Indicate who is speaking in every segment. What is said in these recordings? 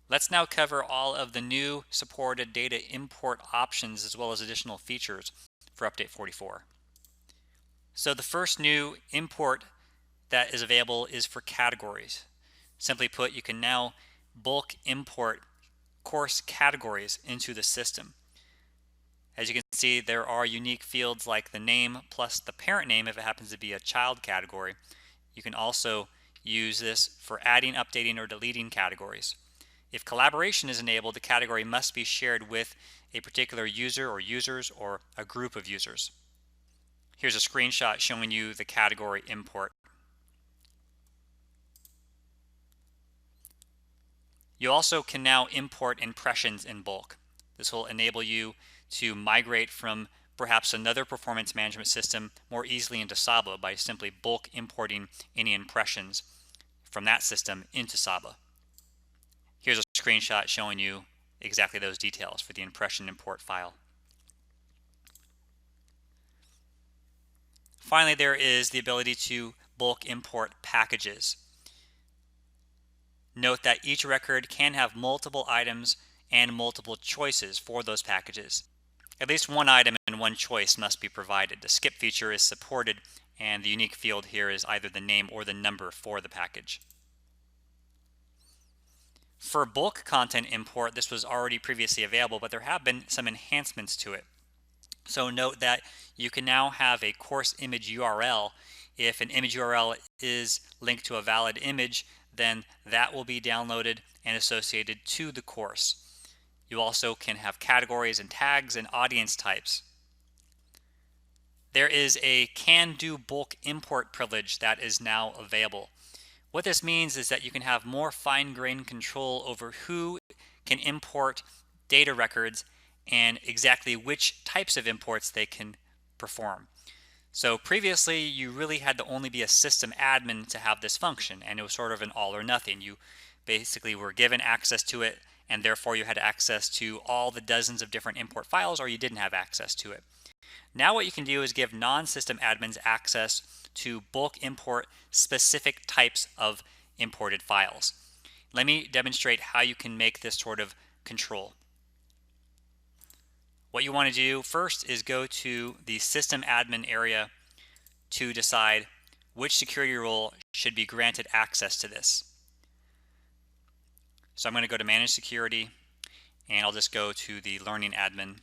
Speaker 1: Let's now cover all of the new supported data import options as well as additional features for Update 44. So the first new import that is available is for categories. Simply put, you can now bulk import course categories into the system. As you can see, there are unique fields like the name plus the parent name if it happens to be a child category. You can also use this for adding, updating, or deleting categories. If collaboration is enabled, the category must be shared with a particular user or users or a group of users. Here's a screenshot showing you the category import. You also can now import impressions in bulk. This will enable you to migrate from perhaps another performance management system more easily into Saba by simply bulk importing any impressions from that system into Saba. Here's a screenshot showing you exactly those details for the impression import file. Finally, there is the ability to bulk import packages. Note that each record can have multiple items and multiple choices for those packages. At least one item and one choice must be provided. The skip feature is supported, and the unique field here is either the name or the number for the package. For bulk content import, this was already previously available, but there have been some enhancements to it. So note that you can now have a course image URL. If an image URL is linked to a valid image, then that will be downloaded and associated to the course. You also can have categories and tags and audience types. There is a can do bulk import privilege that is now available. What this means is that you can have more fine-grained control over who can import data records and exactly which types of imports they can perform. So previously, you really had to only be a system admin to have this function, and it was sort of an all or nothing. You basically were given access to it, and therefore you had access to all the dozens of different import files, or you didn't have access to it. Now what you can do is give non-system admins access to bulk import specific types of imported files. Let me demonstrate how you can make this sort of control. What you want to do first is go to the system admin area to decide which security role should be granted access to this. So I'm going to go to Manage Security, and I'll just go to the Learning Admin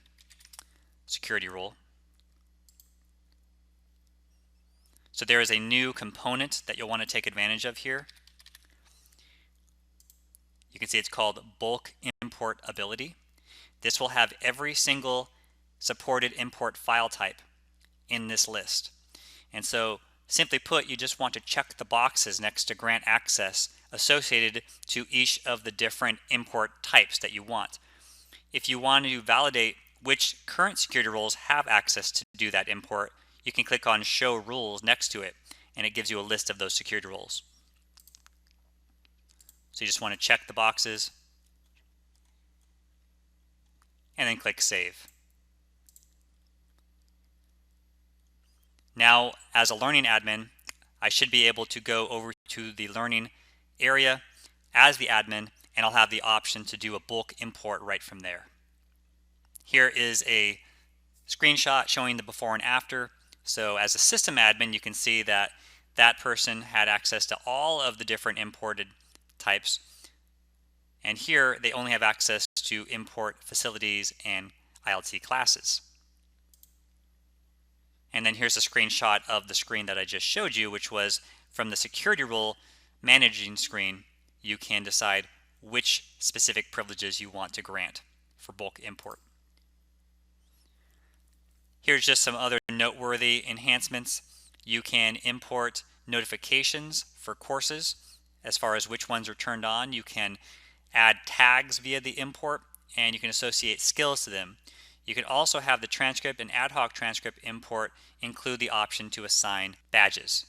Speaker 1: security role. So there is a new component that you'll want to take advantage of here. You can see it's called Bulk Import Ability. This will have every single supported import file type in this list. And so simply put, you just want to check the boxes next to grant access associated to each of the different import types that you want. If you want to validate which current security roles have access to do that import, you can click on Show Rules next to it, and it gives you a list of those security roles. So you just want to check the boxes and then click Save. Now, as a learning admin, I should be able to go over to the learning area as the admin, and I'll have the option to do a bulk import right from there. Here is a screenshot showing the before and after. So as a system admin, you can see that that person had access to all of the different imported types. And here they only have access to import facilities and ILT classes. And then here's a screenshot of the screen that I just showed you, which was from the security role managing screen. You can decide which specific privileges you want to grant for bulk import. Here's just some other noteworthy enhancements. You can import notifications for courses as far as which ones are turned on. You can add tags via the import, and you can associate skills to them. You can also have the transcript and ad hoc transcript import include the option to assign badges.